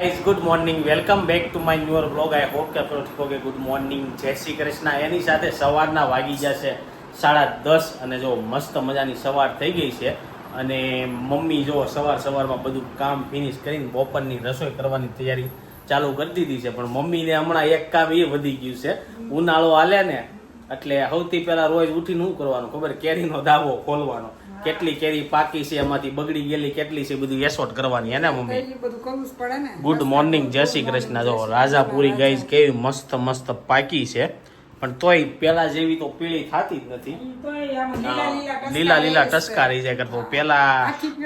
Guys good morning welcome back to my newer blog I hope કે આપણે ઠીક good morning જય શ્રી કૃષ્ણ એની સાથે સવારના વાગી જશે 10:30 અને જો મસ્ત મજાની સવાર થઈ ગઈ છે અને મમ્મી જો સવારમાં બધું કામ ફિનિશ કરીને બપોરની રસોઈ કરવાની તૈયારી ચાલુ કરી દીધી છે પણ મમ્મીને હમણાં એક કામ એ વધી ગયું છે ઉનાળો હાલે ને એટલે સૌથી પહેલા રોજ ઉઠીને શું કરવાનું ખબર કેરીનો દાવો ખોલવાનો કેટલી કેરી પાકી છે એમાંથી બગડી ગયેલી કેટલી છે બધું એસોટ કરવાની હે ને મમ્મી બધું કરવું જ પડે ને. ગુડ મોર્નિંગ જય શ્રી કૃષ્ણ જો રાજાપુરી ગાઈઝ કેવી મસ્ત પાકી છે પણ તોય પેલા જેવી તો પીળી થતી જ નથી. તોય આમ લીલા ટસકા રહી જાય કરતો પેલા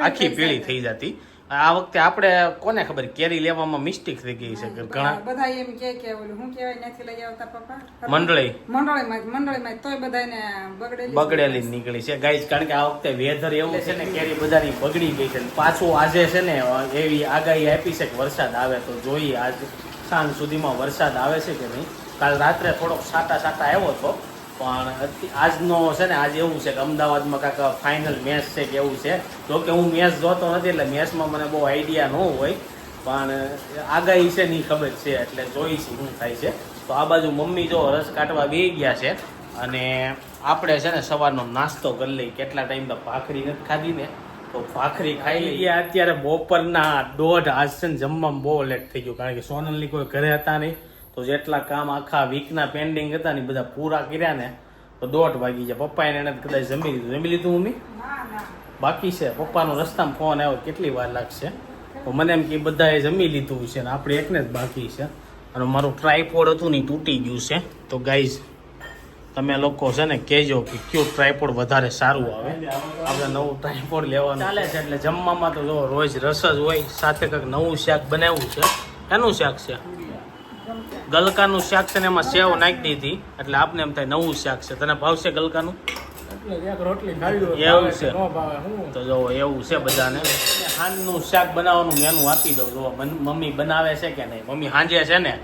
આખી પીળી થઈ જતી. આ વખતે આપણે કોને ખબર કેરી લેવામાં મિસ્ટેક થઈ ગઈ છે ઘણા બધા એમ કે ઓલું શું કહેવાય નથી લઈ આવતા પપ્પા મંડળીમાં તોય બધાને બગડેલી નીકળી છે ગાઈઝ કારણ કે આ વખતે વેધર એવું છે ને કેરી બધાની બગડી ગઈ છે પાછું આજે છે ને એવી આગાહી આપી છે કે વરસાદ આવે તો જોઈએ આજ સાંજ સુધીમાં વરસાદ આવે છે કે નહીં. કાલ રાત્રે થોડોક સાટા આવ્યો હતો પણ આજનો છે ને આજે એવું છે કે અમદાવાદમાં કાંઈક ફાઇનલ મેચ છે કે એવું છે જોકે હું મેચ જોતો નથી એટલે મેચમાં મને બહુ આઈડિયા ન હોય પણ આગાહી છે ની ખબર છે એટલે જોઈશું શું થાય છે. તો આ બાજુ મમ્મી જો રસ કાઢવા બેસી ગયા છે અને આપણે છે ને સવારનો નાસ્તો કરી લઈ કેટલા ટાઈમ તો ભાખરી નથી ખાધી ને તો ભાખરી ખાઈ લઈએ. અત્યારે બપોરના 1:30 આજ છે ને જમવામાં બહુ લેટ થઈ ગયું કારણ કે સોનલની કોઈ ઘરે હતા નહીં તો જેટલા કામ આખા વીકના પેન્ડિંગ હતા ને બધા પૂરા કર્યા ને તો 1:30 વાગી ગયા. પપ્પાએ એને કદાચ જમી લીધું મમ્મી બાકી છે. પપ્પાનો રસ્તામાં ફોન આવ્યો કેટલી વાર લાગશે તો મને એમ કે બધાએ જમી લીધું છે ને આપણે એકને જ બાકી છે અને મારું ટ્રાયપોડ હતું ને તૂટી ગયું છે. તો ગાઈઝ તમે લોકો છે ને કહેજો કે કયું ટ્રાયપોડ વધારે સારું આવે આપણે નવું ટ્રાયપોડ લેવાનું ચાલે છે. એટલે જમવામાં તો જો રોજ રસ જ હોય સાથે કંઈક નવું શાક બનાવ્યું છે. એનું શાક છે ગલકાનું શાક છે ને એમાં સેવ નાખી દીધી એટલે આપને એમ થાય નવું શાક છે. તને ભાવશે ગલકાનું એવું છે તો જો એવું છે બધાને. હાંજનું શાક બનાવવાનું મેનુ આપી દઉં જો મમ્મી બનાવે છે કે નહીં. મમ્મી હાંજે છે ને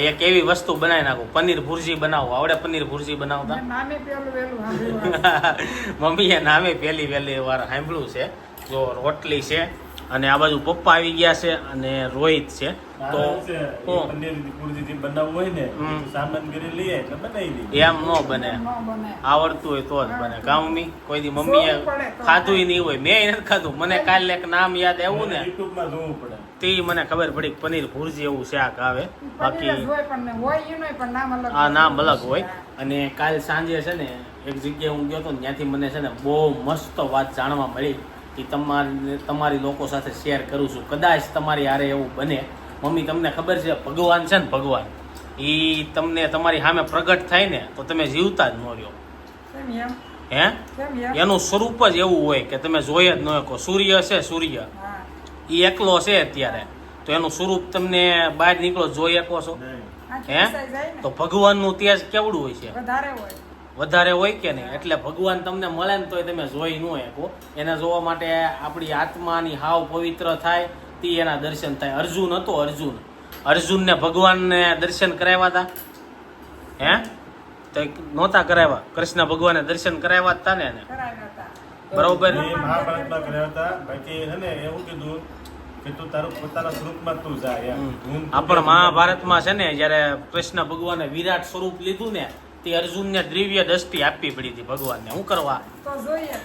એક એવી વસ્તુ બનાવી નાખું પનીર ભુરજી બનાવું આવડે. પનીર ભુરજી બનાવતા મમ્મીએ નામે પહેલી વાર સાંભળ્યું છે. જો રોટલી છે અને આ બાજુ પપ્પા આવી ગયા છે અને રોહિત છે. તો બનાવવું હોય ને સામાન કરી લઈએ એટલે બનાવી દઈએ. એમ ન બને આવડતું હોય તો જ બને કા મમ્મી. કોઈ દી મમ્મીએ ખાધું નહીં હોય મેં નથી ખાધું. મને કાલે એક નામ યાદ આવ્યું ને યુટ્યુબમાં જોવું પડે તે મને ખબર પડી પનીર ભુરજી એવું શાક આવે બાકી આ નામ અલગ હોય. અને કાલ સાંજે છે ને એક જગ્યાએ હું ગયો હતો ને ત્યાંથી મને છે ને બહુ મસ્ત વાત જાણવા મળી એ તમારી લોકો સાથે શેર કરું છું. કદાચ તમારી હારે એવું બને. મમ્મી તમને ખબર છે ભગવાન છે ને ભગવાન એ તમને તમારી સામે પ્રગટ થાય ને તો તમે જીવતા જ ન રહ્યો. હે એનું સ્વરૂપ જ એવું હોય કે તમે જોઈ જ ન શકો. સૂર્ય છે સૂર્ય એ એકલો છે અત્યારે તો એનું સ્વરૂપ તમને બહાર નીકળો જોઈ શકો છો. હે તો ભગવાનનું તેજ કેવડું હોય છે વધારે હોય કે નહીં. એટલે ભગવાન તમને મળે ને તોય તમે જોઈ ન શકો. એને જોવા માટે આપણી આત્માની હાવ પવિત્ર થાય તે એના દર્શન થાય. અર્જુન હતો અર્જુનને ભગવાનને દર્શન કરાવ્યા હતા હે તો નહોતા કરાવ્યા. કૃષ્ણ ભગવાને દર્શન કરાવ્યા હતા ને એને બરોબર મહાભારતમાં કર્યા હતા. બાકી છે ને એવું કીધું કે તું તારું પોતાના સ્વરૂપમાં તું જાય. આપણ મહાભારતમાં છે ને જયારે કૃષ્ણ ભગવાને વિરાટ સ્વરૂપ લીધું ને તે અર્જુનને દિવ્ય દ્રષ્ટિ આપવી પડી હતી ભગવાનને. શું કરવા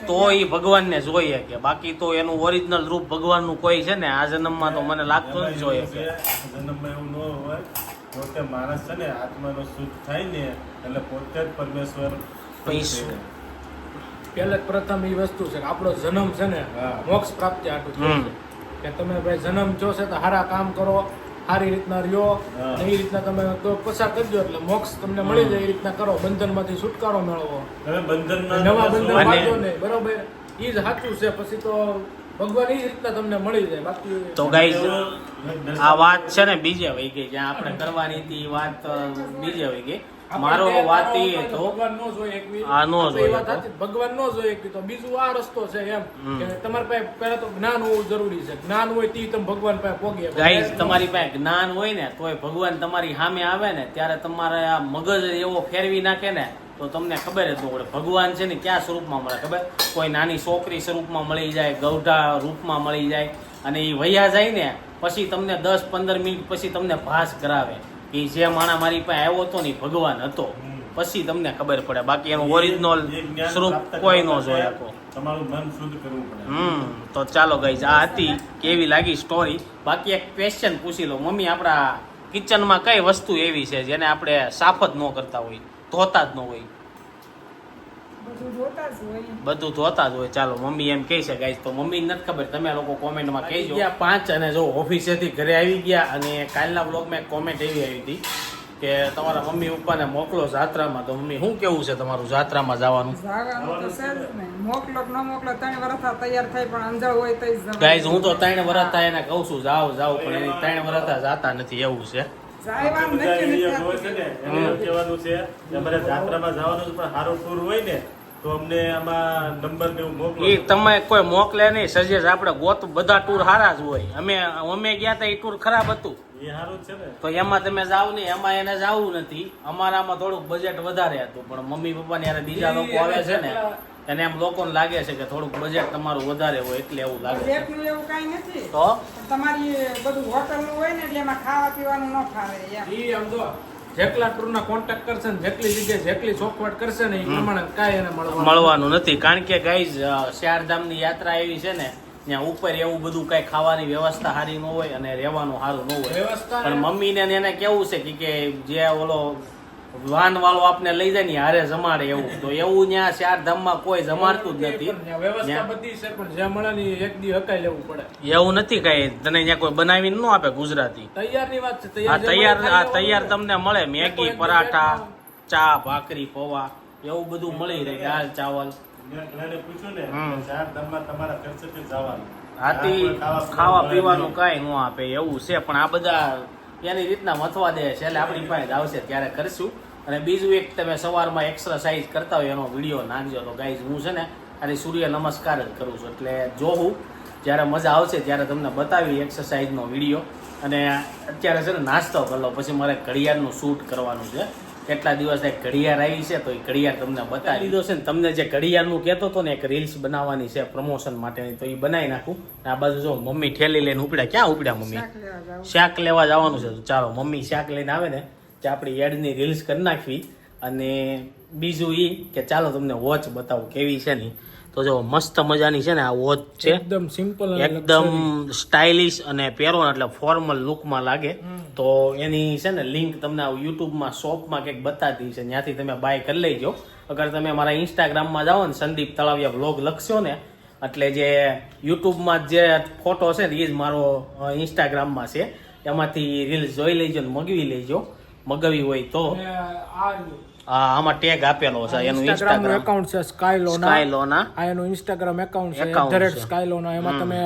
તો એ ભગવાનને જોઈએ કે બાકી તો એનું ઓરિજિનલ રૂપ ભગવાનનું કોઈ છે ને આ જન્મમાં તો મને લાગતું નથી જોઈએ. જન્મમાં એવું ન હોય પોતે માણસ છે ને આત્માનો શુદ્ધ થાય ને એટલે પોતે જ પરમેશ્વર પહેલે પ્રથમ એ વસ્તુ છે કે આપણો જન્મ છે ને મોક્ષ પ્રાપ્તિ આટલું કે તમે ભાઈ જન્મ જો છે તો સારા કામ કરો સારી રીતના રહ્યો એ રીતના તમે તો પસાર કરજો એટલે મોક્ષ તમને મળી જાય. એ રીતના કરો બંધનમાંથી છુટકારો મેળવો નવા બંધન બાંધો ને બરોબર એ જ સાચું છે. પછી તો ભગવાન એ જ રીતના તમને મળી જાય. બાકી તો ગાઈઝ આ વાત છે ને બીજે વહી ગઈ જ્યાં આપણે કરવાની હતી વાત બીજે વહી ગઈ. મારો વાત એ હતો ભગવાન નો જોઈએ આ નો જોઈએ ભગવાન નો જોઈએ તો બીજું આ રસ્તો છે એમ કે તમારી પાસે પહેલા તો જ્ઞાન હોવું જરૂરી છે. જ્ઞાન હોય તે તમે ભગવાન પાસે પહોંચે. ગાઈઝ તમારી પાસે જ્ઞાન હોય ને તોય ભગવાન તમારી સામે આવે ને ત્યારે તમારે આ મગજ એવો ફેરવી નાખે ને તો તમને ખબર જ ન પડે ભગવાન છે ને ક્યાં સ્વરૂપમાં મળે ખબર. કોઈ નાની છોકરી સ્વરૂપમાં મળી જાય ગૌઢા રૂપમાં મળી જાય અને એ વૈયા જાય ને પછી તમને 10-15 મિનિટ પછી તમને ભાસ કરાવે કે જે માણા મારી પાસે આવ્યો હતો ને ઈ ભગવાન હતો, પછી તમને ખબર પડે. બાકી એનું ઓરિજિનલ એ જ્ઞાન સ્વરૂપ પ્રાપ્ત કોઈ કરવા ન જોઈ માટે શકો. તમારું મન શુદ્ધ કરવું પડે. તો ચાલો ગાઈઝ, આ હતી કેવી લાગી સ્ટોરી. બાકી એક ક્વેશ્ચન પૂછી લો મમ્મી, આપણા કિચનમાં કઈ વસ્તુ એવી છે જેને આપણે સાફ જ ન કરતા હોય, ધોતા જ ન હોય? બધું જોતા જ હોય. બધું ધોતા જ હોય. ચાલો મમ્મી એમ કહે છે ગાઈઝ, તો મમ્મી નથી ખબર, તમે લોકો કોમેન્ટમાં કહેજો. 5 અને જો ઓફિસેથી ઘરે આવી ગયા, અને કાલના બ્લોગમાં એક કોમેન્ટ એવી આવી હતી કે તમારા મમ્મી પપ્પાને મોકલો જાત્રામાં. તો મમ્મી શું કેવું છે તમારું જાત્રામાં જવાનું? જાવાનું તો છે જ ને. મોકલો કે ન મોકલો 3 વર્ષ તૈયાર થાય પણ અંજાળ હોય તો જ જવાનું. ગાઈઝ હું તો 3 વર્ષ થાય એને કહું છું જાવ પણ એની 3 વર્ષ જાતા નથી, એવું છે. જાયવાનું બધા નક્કી નથી એરિયા હોય છે ને, એને એવું કહેવાનું છે કે અમારે જાત્રામાં જવાનું છે, પણ સારો ટૂર હોય ને તો અમને આમાં નંબર ને એવું મોકલો. એ તમે કોઈ મોકલે નહીં, સજેસ આપણે ગોત, બધા ટૂર સારા જ હોય. અમે ગયા હતા એ ટૂર ખરાબ હતું, એ સારું જ છે ને. તો એમાં તમે જાવ નહીં, એમાં એને જવું નથી. અમારામાં થોડુંક બજેટ વધારે હતું, પણ મમ્મી પપ્પાને યારે બીજા લોકો આવે છે ને એને એમ લોકોને લાગે છે કે થોડુંક બજેટ તમારું વધારે હોય એટલે એવું લાગે છે. જેટલું એવું કાંઈ નથી. તો પણ તમારી બધું હોટલનું હોય ને એટલે એમાં ખાવા પીવાનું ન ફાવે એમ. ઈ આમ જો જેટલા ટૂરના કોન્ટેક્ટ કરશે ને જેટલી જગ્યાએ જેટલી ચોખવટ કરશે ને એ પ્રમાણે કાંઈ એને મળવાનું નથી. કારણ કે ગાઈઝ ચારધામની યાત્રા એવી છે ને, ત્યાં ઉપર એવું બધું કઈ ખાવાની વ્યવસ્થા સારી ન હોય અને રહેવાનું સારું ન હોય. વ્યવસ્થા પણ મમ્મીને ને એને કેવું છે કે જે ઓલો વાન વાળો આપને લઈ જાય ને હારે જમાડે એવું, તો એવું ત્યાં ચારધામમાં કોઈ જમાડતું જ નથી. વ્યવસ્થા બધી છે પણ જે મળે ને એક દી હકાઈ લેવું પડે. એવું નથી કઈ તને ત્યાં કોઈ બનાવીને ન આપે ગુજરાતી. તૈયારની વાત છે. આ જે મળે ખાઈ તૈયાર લેવાનું. તમને મળે, મેગી, પરાઠા, ચા, ભાખરી, પૌવા એવું બધું મળી રહે, દાળ ચાવલ. મેં ઘણાને પૂછ્યું ને કે ચારધામમાં તમારા ખર્ચેથી જવાનું. આથી ખાવા પીવાનું કઈ ન આપે એવું છે. પણ આ બધા એની રીતના મથવા દે છે, એટલે આપણી પાસે આવશે ત્યારે કરશું. અને બીજું એક, તમે સવારમાં એક્સરસાઇઝ કરતા હોય એનો વિડીયો નાખજો. તો ગાઈઝ હું છે ને ખાલી સૂર્ય નમસ્કાર જ કરું છું, એટલે જોઉં જ્યારે મજા આવશે ત્યારે તમને બતાવી એક્સરસાઇઝનો વિડીયો. અને અત્યારે છે ને નાસ્તો કરી લો, પછી મારે ઘડિયાળનું શૂટ કરવાનું છે. કેટલા દિવસ ઘડિયાળ આવી છે તો એ ઘડિયાળ તમને બતાવી દીધો છે ને. તમને જે ઘડિયાળનું કહેતો હતો ને એક રીલ્સ બનાવવાની છે પ્રમોશન માટેની, તો એ બનાવી નાખું. આ બાજુ જો મમ્મી ઠેલી લઈને ઉપડ્યા. ક્યાં ઉપડ્યા મમ્મી? શાક લેવા જાવું. શાક લેવા જવાનું છે. ચાલો મમ્મી શાક લઈને આવે ને કે આપણી એડની રીલ્સ કરી નાખવી. અને બીજું એ કે ચાલો તમને વોચ બતાવું કેવી છે ને. તો જો મસ્ત મજાની છે ને આ વોચ છે, એકદમ સિમ્પલ એકદમ સ્ટાઇલિશ અને પહેરો ને એટલે ફોર્મલ લુકમાં લાગે. તો એની છે ને લિંક તમને યુટ્યુબમાં શોપમાં કંઈક બતાવી છે, ત્યાંથી તમે બાય કરી લેજો. અગર તમે મારા ઇન્સ્ટાગ્રામમાં જાઓ ને સંદીપ તળાવિયા બ્લોગ લખશો ને, એટલે જે યુટ્યુબમાં જે ફોટો છે ને એ જ મારો ઇન્સ્ટાગ્રામમાં છે, એમાંથી રીલ્સ જોઈ લેજો ને મગવી લેજો, મગવી હોય તો. આમાં ટેગ આપેલો છે એનું ઇન્સ્ટાગ્રામ એકાઉન્ટ છે સ્કાયલોના. સ્કાયલોના એનું ઇન્સ્ટાગ્રામ એકાઉન્ટ Account છે છે. @સ્કાયલોના. એમાં તમે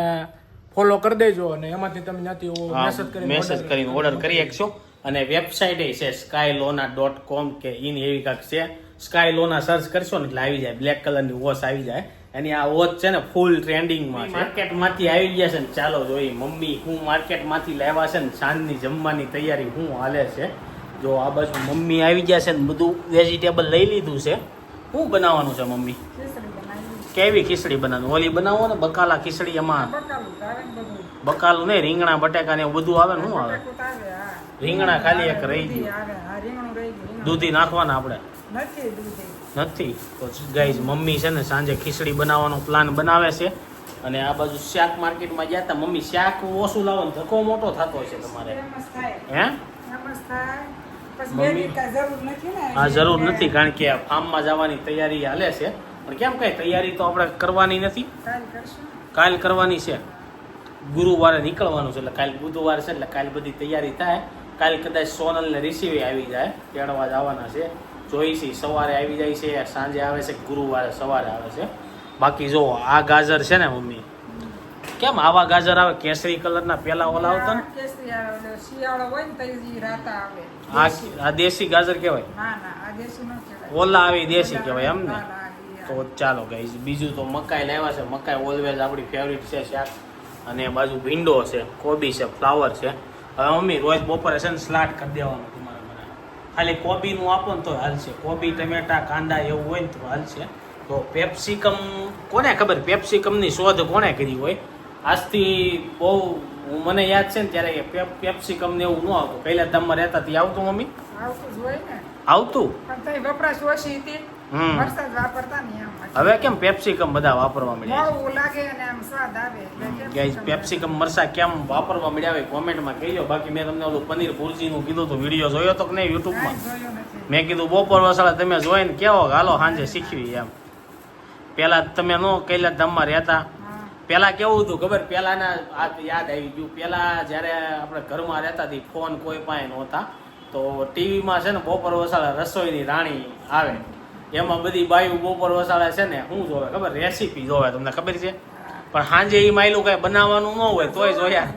ફોલો કરી દેજો અને એમાંથી તમે ત્યાંથી મેસેજ કરીને ઓર્ડર કરી શકશો. અને વેબસાઇટ એ છે skylona.com કે ઇન એવી કાંઈક છે. સ્કાયલોના સર્ચ કરશો ને એટલે આવી જાય, બ્લેક કલરની વોચ આવી જાય. એની આ વોચ છે ને ફૂલ ટ્રેન્ડિંગમાં છે, માર્કેટમાંથી આવી ગયા છે ને. ચાલો જોઈએ મમ્મી હું માર્કેટમાંથી લાવ્યા છે ને, સાંજની જમવાની તૈયારી હું હાલે છે. જો આ બાજુ મમ્મી આવી ગયા છે ને, બધું વેજીટેબલ લઈ લીધું છે. શું બનાવવાનું છે મમ્મી? ખીચડી બનાવી. કેવી ખીચડી બનાવવાનું? ઓલી બનાવો ને બકાલા ખીચડી, એમાં બકાલું ભાવે ને બધું. બકાલું નહીં, રીંગણા બટેકા ને એવું બધું આવે ને. શું આવે? બટાકું તો આવે, હા. રીંગણા ખાલી એક રહી દૂધી ગયું. આવે, હા, રીંગણું રહી ગયું, રીંગણું. દૂધી નાખવાના આપણે નથી દૂધી. નથી. તો ગાઈઝ મમ્મી છે ને સાંજે ખીચડી બનાવવાનો પ્લાન બનાવે છે. અને આ બાજુ શાક માર્કેટમાં ગયા હતા મમ્મી, શાક ઓછું લાવો ને ધક્કો મોટો થતો છે તમારે, એમ જ થાય. હે? એમ જ થાય. પછી મમ્મી- બે દી કાંઈ જરૂર નથી ને. હા જરૂર નથી, કારણ કે ફાર્મમાં જવાની તૈયારી હાલે છે. પણ કેમ કઈ તૈયારી તો આપણે કરવાની નથી, કાલ કરશું. કાલ કરવાની છે. ગુરુવારે નીકળવાનું છે, એટલે કાલ બુધવાર છે, એટલે કાલ બધી તૈયારી થાય. કાલ કદાચ સોનલને રિસીવ આવી જાય, તેડવા જવાના છે. જોઈશી સવારે આવી જાય છે, સાંજે આવે છે, ગુરુવારે સવારે આવે છે. બાકી જો આ ગાજર છે ને મમ્મી, કેમ આવા ગાજર આવે કેસરી કલરના? પેલા ઓલા આવતા ને, કેસરી આવે, ઓલો શિયાળો હોય ને તો ઈ રાતા આવે. આ દેશી ગાજર કહેવાય. ના ના, આ દેશી ન કહેવાય. ઓલા આવે ઈ દેશી કહેવાય એમ ને. ના, ના, ઈ તો ચાલો ગાઈઝ, બીજું તો મકાઈ લાવ્યા છે. મકાઈ ઓલવેઝ આપણી ફેવરિટ છે શાક. અને બાજુ ભીંડો છે, કોબી છે, ફ્લાવર છે. હવે મમ્મી રોજ બપોરે છે ને સલાડ કરી દેવાનું તમારે મને. ખાલી કોબીનું આપો ને તો હાલશે. કોબી, ટમેટા, કાંદા એવું હોય ને તો હાલશે. તો પેપ્સિકમ કોને ખબર, પેપ્સિકમની શોધ કોને કરી હોય? આજથી બહુ મને યાદ છે ને ત્યારે કે પેપ્સિકમ ને એવું ન આવતું. કૈલાસધામમાં રહેતા ત્યાં આવતું મમ્મી? આવતું જ હોય ને આવતું. પણ તઈ વપરાશ ઓછી હતી વરસાદ વાપરતા ને એમ હવે કેમ પેપ્સિકમ બધા વાપરવા મળ્યા છે? મોળું લાગે અને આમ સ્વાદ આવે એટલે ગાઈઝ પેપ્સિકમ મરસા કેમ વાપરવા મળ્યા હોય કોમેન્ટમાં કહેજો. બાકી મેં તમને ઓલું પનીર ભુરજીનું કીધું હતું, વિડીયો જોયો તો કે નહીં યુટ્યુબમાં? કાંઈ જોયું નથી. મેં કીધું બપોર વસાળા તમે જોઈને કેવો હાલો સાંજે શીખવી એમ. પેલા તમે નો કૈલાસધામમાં રહેતા, હા પેલા કેવું હતું ખબર? પેલાના આ યાદ આવી ગયું. પેલા જ્યારે આપણે ઘરમાં રહેતા હતી ફોન કોઈ પાસે નહોતા, તો ટીવીમાં છે ને બપોર વસાળા રસોઈની રાણી આવે, એમાં બધી બાયું બપોર વસાળા છે ને શું જોવે ખબર? રેસીપી જોવે. તમને ખબર છે? પણ સાંજે એ માયલું કઈ બનાવવાનું ન હોય તોય જોયા.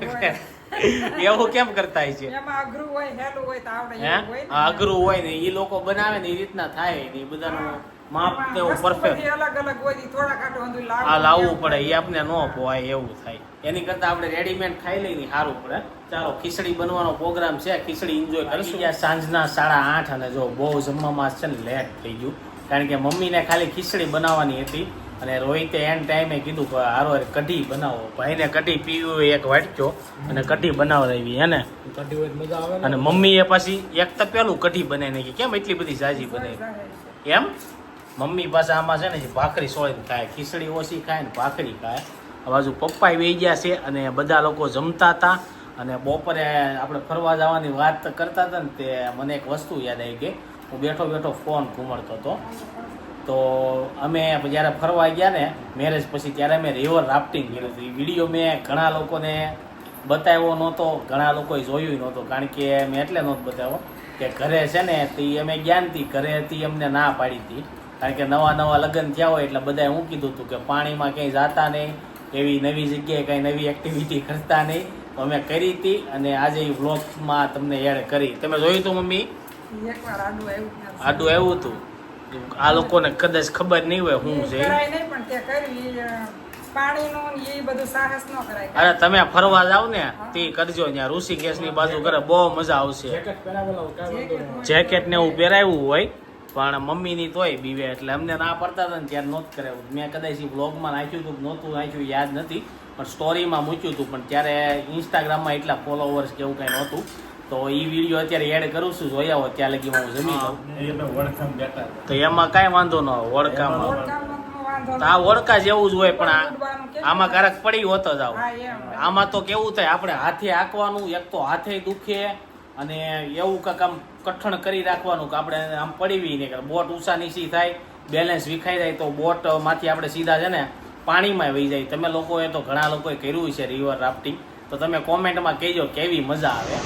એવું કેમ કરતા છે? એમાં અઘરું હોય હેલું હોય તો આવડે હે એવું હોય ને. આ અઘરું હોય ને એ લોકો બનાવે ને એ રીતના થાય ને એ બધાનું માપ એમાં તેવું વસ્તુ પરફેક્ટ બધી અલગ અલગ હોય ઈ થોડા કાંટો બધું આ લાવવું પડે, એ આપણે ન પોવાય એવું થાય. એની કરતા આપણે રેડીમેડ ખાઈ લઈએ ને સારું પડે. ચાલો ખીચડી બનવાનો પ્રોગ્રામ છે, ખીચડી એન્જોય કરીશું. ત્યાં સાંજના 8:30 અને જો બહુ જમવામાં છે ને લેટ થઈ ગયું, કારણ કે મમ્મીને ખાલી ખીચડી બનાવવાની હતી અને રોહિતે એન્ડ ટાઈમે કીધું કે હારો કઢી બનાવો. ભાઈને કઢી પીવી હોય એક વાટક્યો અને કઢી બનાવડાવી હે ને. કઢી હોય તો મજા આવે ને. અને મમ્મીએ પાછી એક તપેલું કઢી બનાવી નાખી. કેમ એટલી બધી જાજી બનાવી એમ? મમ્મી પાસે આમાં છે ને ભાખરી સોળીને ખાય, ખીચડી ઓછી ખાય ને ભાખરી ખાય. આ બાજુ પપ્પા વહી ગયા છે અને બધા લોકો જમતા હતા. અને બપોરે આપણે ફરવા જવાની વાત કરતા હતા ને તે મને એક વસ્તુ યાદ આવી ગઈ. હું બેઠો બેઠો ફોન ઘૂમડતો હતો, તો અમે જ્યારે ફરવા ગયા ને મેરેજ પછી ત્યારે અમે રિવર રાફ્ટિંગ કર્યું હતું. એ વિડીયો મેં ઘણા લોકોને બતાવ્યો નહોતો, ઘણા લોકોએ જોયું નહોતું, કારણ કે મેં એટલે નહોતો બતાવ્યો કે ઘરે છે ને તે અમે ગયા નથી, ઘરેથી અમને ના પાડી હતી. કારણ કે નવા લગ્ન થયા હોય એટલે બધાએ હું કીધું હતું કે પાણીમાં ક્યાંય જાતા નહીં, એવી નવી જગ્યાએ કાંઈ નવી એક્ટિવિટી કરતા નહીં. તો અમે કરી હતી અને આજે એ વ્લોગમાં તમને એડ કરી. તમે જોયું હતું મમ્મી? એકવાર આડું આવ્યું ત્યાં. આડું આવ્યું હતું. આ લોકોને કદાચ ખબર નહીં હોય શું છે. કરાય નહીં પણ તે કર્યું પાણીનું ને એ બધું સાહસ ન કરાય. અરે તમે ફરવા જાવ ને તે કરજો, ત્યાં ઋષિકેશની બાજુ કરે બહુ મજા આવશે. જેકેટ પહેરાવેલા હોય કાંઈ વાંધો નહીં. જેકેટ ને એવું પહેરાવ્યું હોય પણ મમ્મીની તોય બીવે, એટલે અમને ના પડતા હતા ને ત્યારે નહોતું કરાવ્યું. મેં કદાચ બ્લોગમાં નાખ્યું હતું નહોતું નાખ્યું યાદ નથી, પણ સ્ટોરીમાં મૂક્યું હતું. પણ ત્યારે ઇન્સ્ટાગ્રામમાં એટલા ફોલોવર્સ કે એવું કંઈ નહોતું. તો એ વિડીયો અત્યારે એડ કરું છું, જોયા હોય ત્યાં લગી હું જમી લઉં. એને વળખામ બેઠા હતા. તો એમાં કાંઈ વાંધો ન હોય વડકામાં. ઓળખાણનો તો વાંધો તો આ વડકા જેવું જ હોય, પણ ઉડવાનું કેમ? આમાં કારક પડી હોતો જ આવું. હા એમ. આમાં તો કેવું થાય, આપણે હાથે હાંકવાનું, એક તો હાથે દુખે અને એવું કાંક આમ કઠણ કરી રાખવાનું કે આપણે આમ પડીવી નહીં કે બોટ ઊંચા નીચી થાય, બેલેન્સ વિખાઈ જાય તો બોટ માંથી આપણે સીધા છે ને પાણીમાં વહી જાય. તમે લોકોએ તો ઘણા લોકોએ કર્યું છે રિવર રાફ્ટિંગ, તો તમે કોમેન્ટમાં કહેજો કેવી મજા આવે.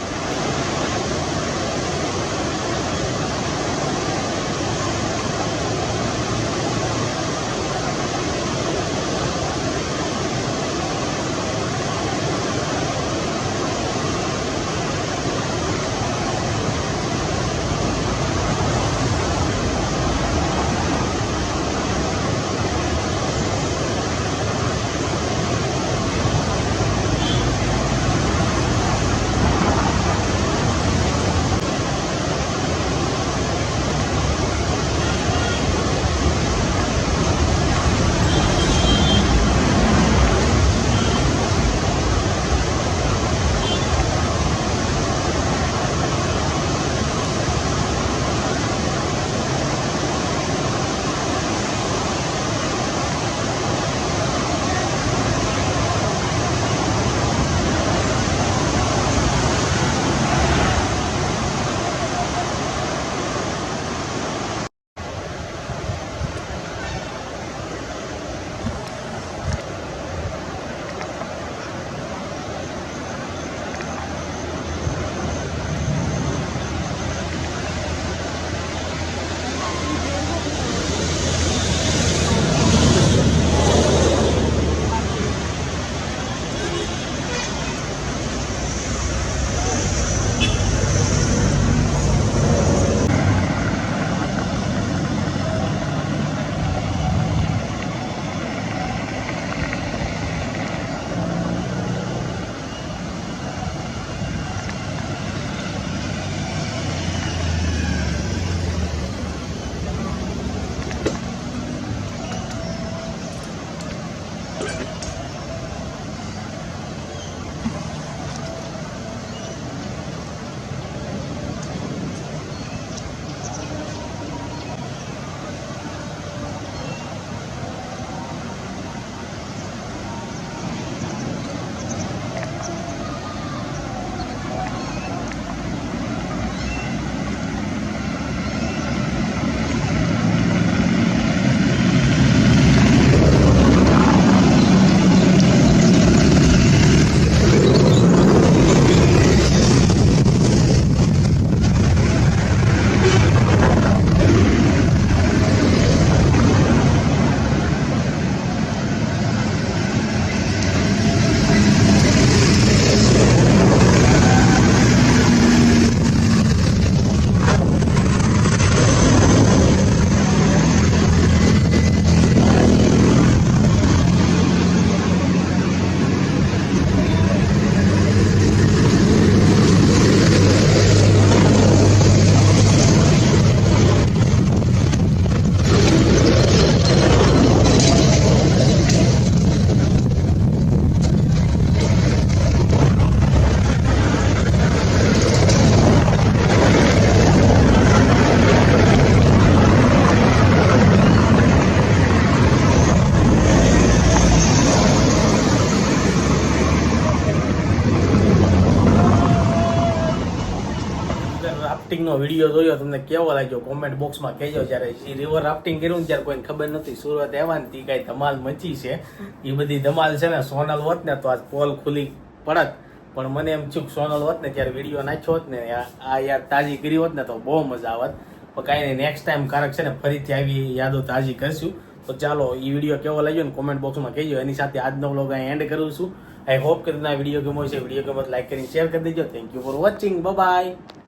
રાફ્ટિંગનો વિડીયો જોયો તમને કેવો લાગ્યો કોમેન્ટ બોક્સમાં કહેજો. જ્યારે એ રિવર રાફ્ટિંગ કર્યું ને ત્યારે કોઈને ખબર નથી સુરત આવ્યા ને તી કાંઈ ધમાલ મચી છે. એ બધી ધમાલ છે ને સોનલ હોત ને તો આજ પોલ ખુલી પડત, પણ મને એમ થયું સોનલ હોત ને ત્યારે વિડીયો નાખ્યો હોત ને આ યાર તાજી કરી હોત ને તો બહુ મજા આવત. પણ કાંઈ નહીં, નેક્સ્ટ ટાઈમ કારક છે ને ફરીથી આવી યાદો તાજી કરશું. તો ચાલો એ વિડીયો કેવો લાગ્યો ને કોમેન્ટ બોક્સમાં કહેજો. એની સાથે આજનો વ્લોગ અહીં એન્ડ કરું છું. આઈ હોપ કે તમને આ વિડીયો ગમ્યો છે. વિડીયો ગમો તો લાઈક કરીને શેર કરી દેજો. Thank you for watching. By.